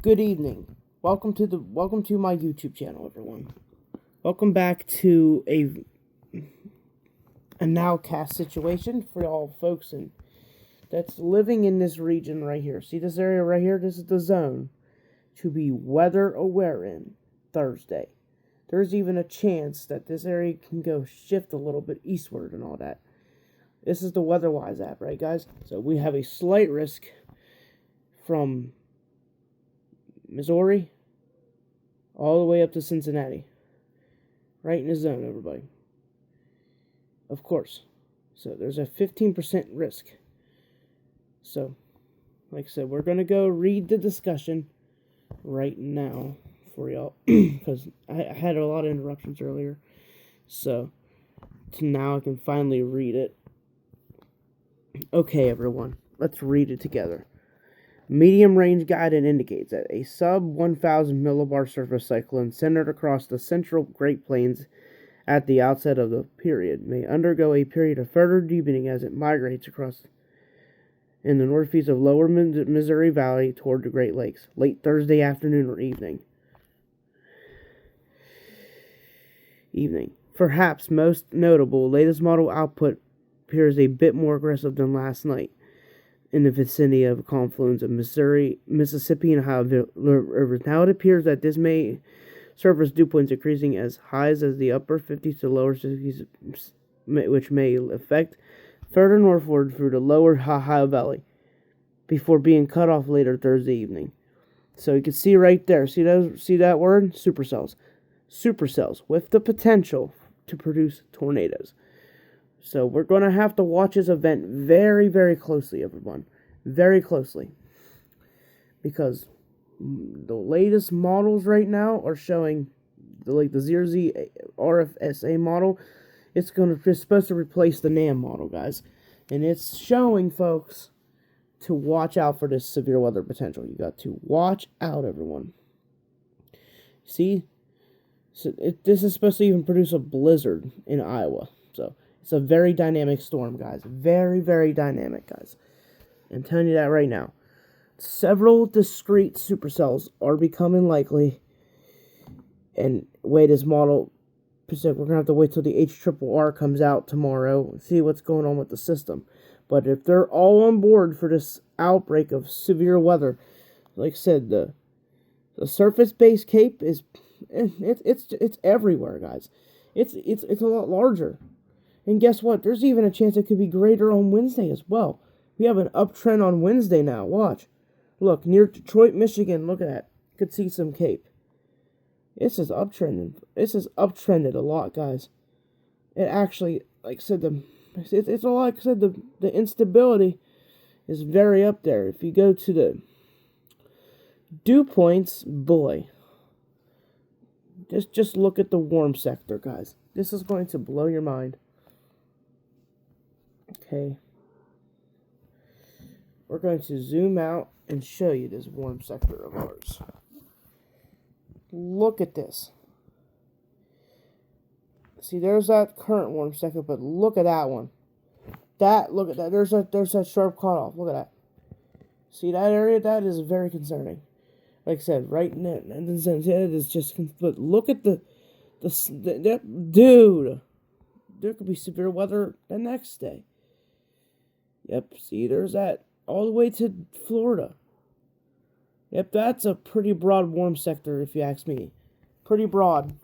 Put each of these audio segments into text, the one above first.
Good evening. Welcome to my YouTube channel, everyone. Welcome back to a nowcast situation for all folks that's living in this region right here. See this area right here? This is the zone to be weather aware in Thursday. There's even a chance that this area can go shift a little bit eastward and all that. This is the WeatherWise app, right, guys? So we have a slight risk from Missouri all the way up to Cincinnati. Right in the zone, everybody. Of course. So there's a 15% risk. So, like I said, we're going to go read the discussion right now for y'all. Because I had a lot of interruptions earlier. So, now I can finally read it. Okay, everyone. Let's read it together. Medium range guidance indicates that a sub-1,000 surface cyclone centered across the central Great Plains at the outset of the period may undergo a period of further deepening as it migrates across in the northeast of lower Missouri Valley toward the Great Lakes, late Thursday afternoon or evening. Perhaps most notable, latest model output appears a bit more aggressive than last night. In the vicinity of a confluence of Missouri, Mississippi, and Ohio rivers. Now it appears that this may surface dew points increasing as highs as the upper 50s to lower 60s, which may affect further northward through the lower Ohio Valley, before being cut off later Thursday evening. So you can see right there, see that word? Supercells. Supercells with the potential to produce tornadoes. So we're going to have to watch this event very, very closely, everyone. Very closely. Because the latest models right now are showing, the 𝗧𝗵𝗶𝘀 RFSA model, it's supposed to replace the NAM model, guys. And it's showing, folks, to watch out for this severe weather potential. You got to watch out, everyone. See? So this is supposed to even produce a blizzard in Iowa. So it's a very dynamic storm, guys. Very, very dynamic, guys. I'm telling you that right now. Several discrete supercells are becoming likely. And this model, we're going to have to wait till the 𝗧𝗵𝗶𝘀 comes out tomorrow and see what's going on with the system. But if they're all on board for this outbreak of severe weather, like I said, the surface-based cape is it's everywhere, guys. It's a lot larger. And guess what? There's even a chance it could be greater on Wednesday as well. We have an uptrend on Wednesday now. Watch. Look, near Detroit, Michigan. Look at that. You could see some cape. This is uptrending. This is uptrended a lot, guys. It actually, like I said, it's a lot. Like I said, the instability is very up there. If you go to the dew points, boy. Just look at the warm sector, guys. This is going to blow your mind. Okay, we're going to zoom out and show you this warm sector of ours. Look at this. See, there's that current warm sector, but look at that one. Look at that. There's that sharp cutoff. Look at that. See that area? That is very concerning. Like I said, right in it, and it is just. But look at the dude. There could be severe weather the next day. Yep, see, there's that all the way to Florida. Yep, that's a pretty broad warm sector, if you ask me. Pretty broad.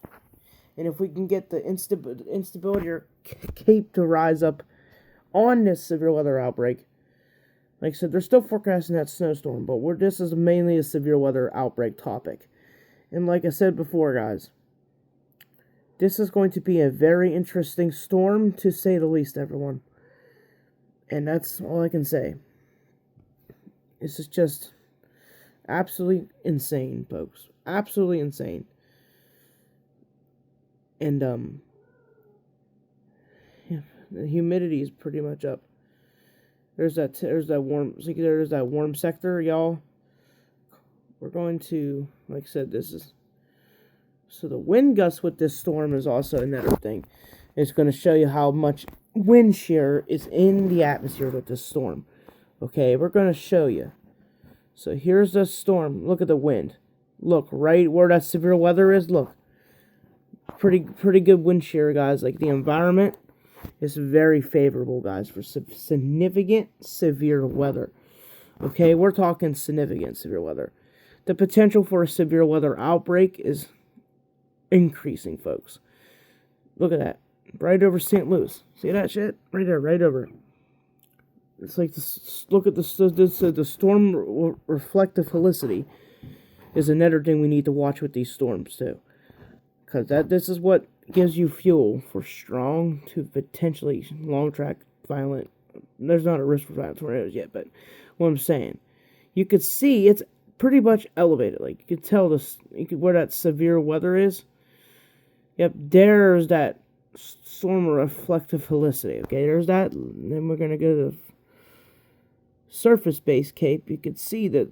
And if we can get the instability or cape to rise up on this severe weather outbreak, like I said, they're still forecasting that snowstorm, but this is mainly a severe weather outbreak topic. And like I said before, guys, this is going to be a very interesting storm, to say the least, everyone. And that's all I can say. This is just absolutely insane, folks. Absolutely insane. And, yeah, the humidity is pretty much up. There's that warm sector, y'all. We're going to, like I said, so the wind gusts with this storm is also another thing. It's going to show you how much wind shear is in the atmosphere with this storm. Okay, we're going to show you. So here's the storm. Look at the wind. Look, right where that severe weather is, look. Pretty good wind shear, guys. Like, the environment is very favorable, guys, for significant severe weather. Okay, we're talking significant severe weather. The potential for a severe weather outbreak is increasing, folks. Look at that. Right over St. Louis. See that shit? Right there, right over it. It's like this. Look at the storm reflective helicity is another thing we need to watch with these storms too, because this is what gives you fuel for strong to potentially long track violent. There's not a risk for violent tornadoes yet, but what I'm saying, you could see it's pretty much elevated. Like, you could tell this, where that severe weather is. Yep, there's that storm reflective helicity. Okay, there's that. And then we're gonna go to the surface-based CAPE. You could see that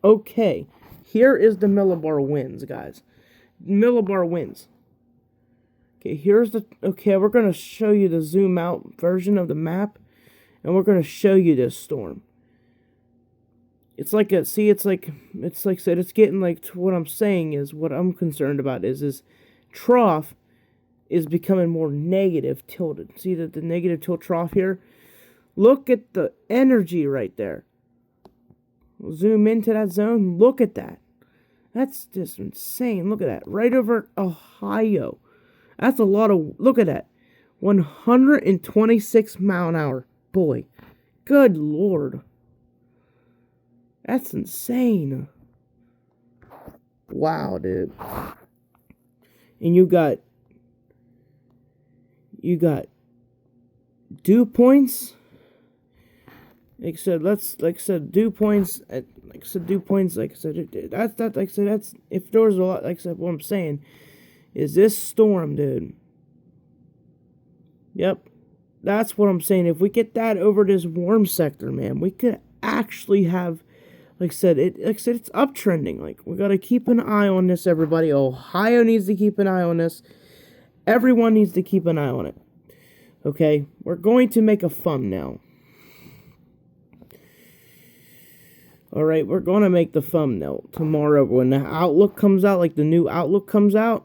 okay, here is the millibar winds, guys. Millibar winds. Okay, here's the, okay, we're going to show you the zoom out version of the map, and we're going to show you this storm. It's like a, see, it's like I said, it's getting like, to what I'm saying is, what I'm concerned about is trough is becoming more negative tilted. See that the negative tilt trough here? Look at the energy right there. We'll zoom into that zone. Look at that. That's just insane. Look at that. Right over Ohio. That's a lot of... Look at that. 126 mile an hour. Boy. Good Lord. That's insane. Wow, dude. And you got dew points. Like I said, dew points. That's, if there was a lot, like I said, what I'm saying is this storm, dude. Yep. That's what I'm saying. If we get that over this warm sector, man, we could actually have, like I said, it's uptrending. Like, we got to keep an eye on this, everybody. Ohio needs to keep an eye on this. Everyone needs to keep an eye on it. Okay? We're going to make a thumbnail. Alright, we're going to make the thumbnail tomorrow when the Outlook comes out, like the new Outlook comes out.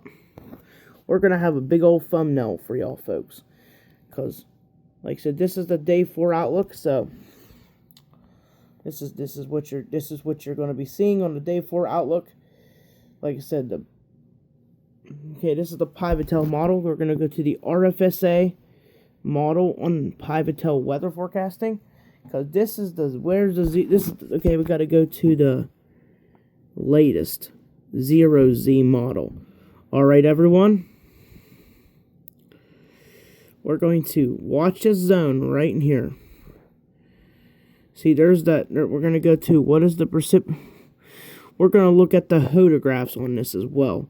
We're going to have a big old thumbnail for y'all folks. Because, like I said, this is the day 4 Outlook, so this is what you're going to be seeing on the day 4 Outlook. Like I said, this is the 𝗫𝗁 model. We're going to go to the RFSA model on 𝗫𝗁 weather forecasting. Because this is the, where's the Z, this is, okay, we got to go to the latest 0Z model. Alright, everyone. We're going to watch this zone right in here. See, there's that, we're going to go to, what is the we're going to look at the photographs on this as well.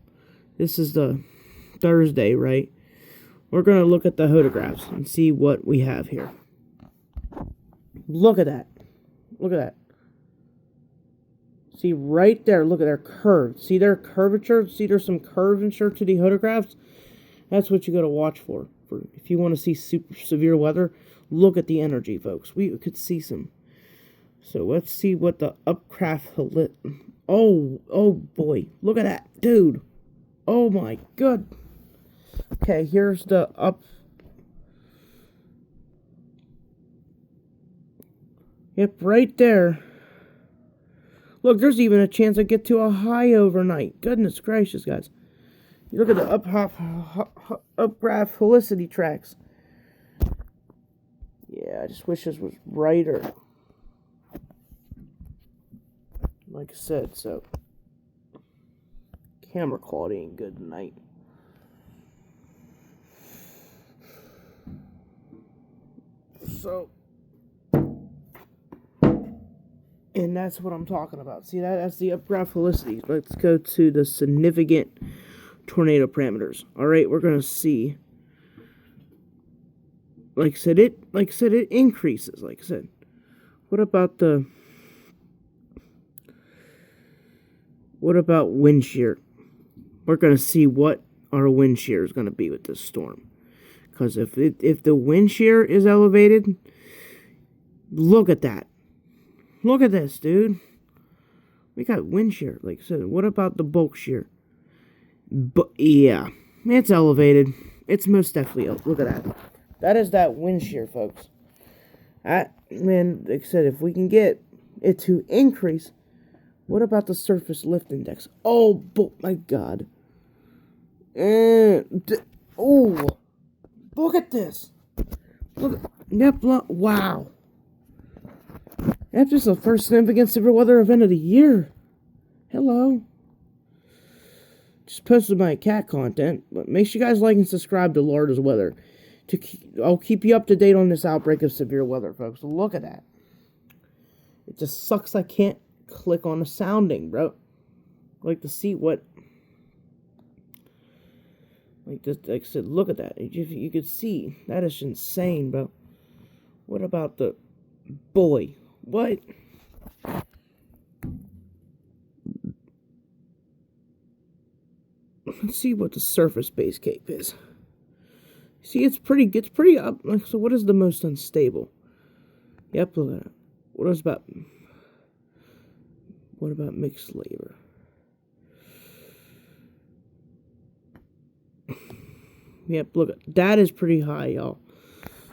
This is the Thursday, right? We're going to look at the photographs and see what we have here. Look at that. Look at that. See, right there, look at their curve. See their curvature? See there's some curvature to the photographs? That's what you got to watch for. If you want to see super severe weather, look at the energy, folks. We could see some. So let's see what the upcraft... Oh boy. Look at that, dude. Oh my god. Okay, here's the up... Yep, right there. Look, there's even a chance I get to a high overnight. Goodness gracious, guys. You look at the upgraph helicity tracks. Yeah, I just wish this was brighter. Like I said, so camera quality ain't good tonight. So, and that's what I'm talking about. See, that's the upgraph helicity. Let's go to the significant tornado parameters. Alright, we're gonna see. Like I said, it increases, like I said. What about wind shear? We're gonna see what our wind shear is gonna be with this storm. Because if the wind shear is elevated, look at that. Look at this, dude. We got wind shear. Like I said, what about the bulk shear? But yeah, it's elevated. It's most definitely up. Look at that. That is that wind shear, folks. Man, like I said, if we can get it to increase, what about the surface lift index? Oh, my God. Oh, look at this. Look. Yep. Wow. That's just the first significant severe weather event of the year. Hello. Just posted my cat content, but make sure you guys like and subscribe to Lard's Weather. I'll keep you up to date on this outbreak of severe weather, folks. Look at that. It just sucks I can't click on the sounding, bro. I'd like to see what... Like I said, look at that. You could see. That is insane, bro. What about the... Boy. What? Let's see what the surface base cape is. See, it's pretty up. So what is the most unstable? Yep, look at that. What about mixed labor? Yep, look at that is pretty high, y'all.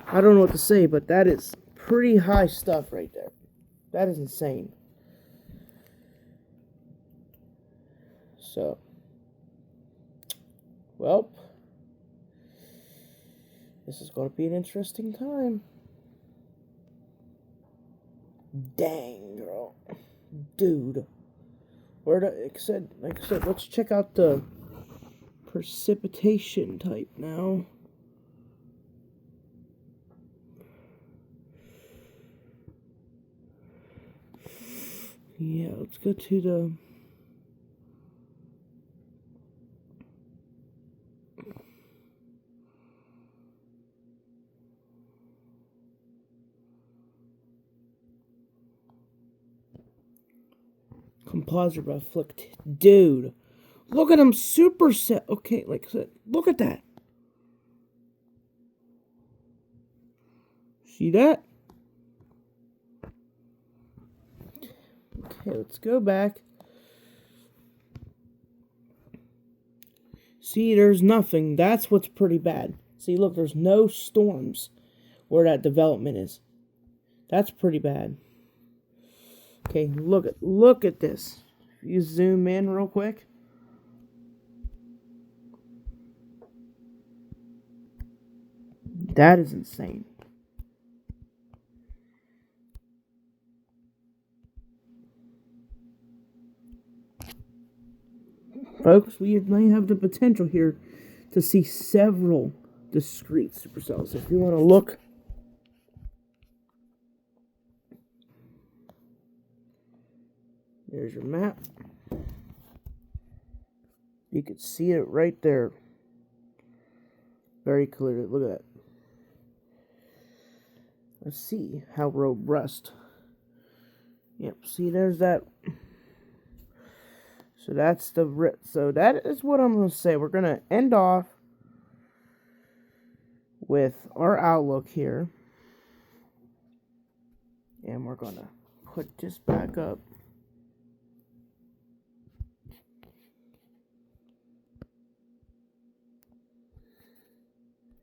I don't know what to say, but that is pretty high stuff right there. That is insane. So, well, this is going to be an interesting time. Dang, girl. Dude. Like I said, let's check out the precipitation type now. Yeah, let's go to the... composite reflect. Dude, look at them superset. Okay, like I said, look at that. See that? Okay, let's go back. See, there's nothing. That's what's pretty bad. See, look, there's no storms where that development is. That's pretty bad. Okay, look at this. You zoom in real quick. That is insane. Folks, we may have the potential here to see several discrete supercells. If you want to look, there's your map. You can see it right there very clearly. Look at that. Let's see how robust. Yep, see, there's that. So that's so that is what I'm going to say. We're going to end off with our outlook here. And we're going to put this back up.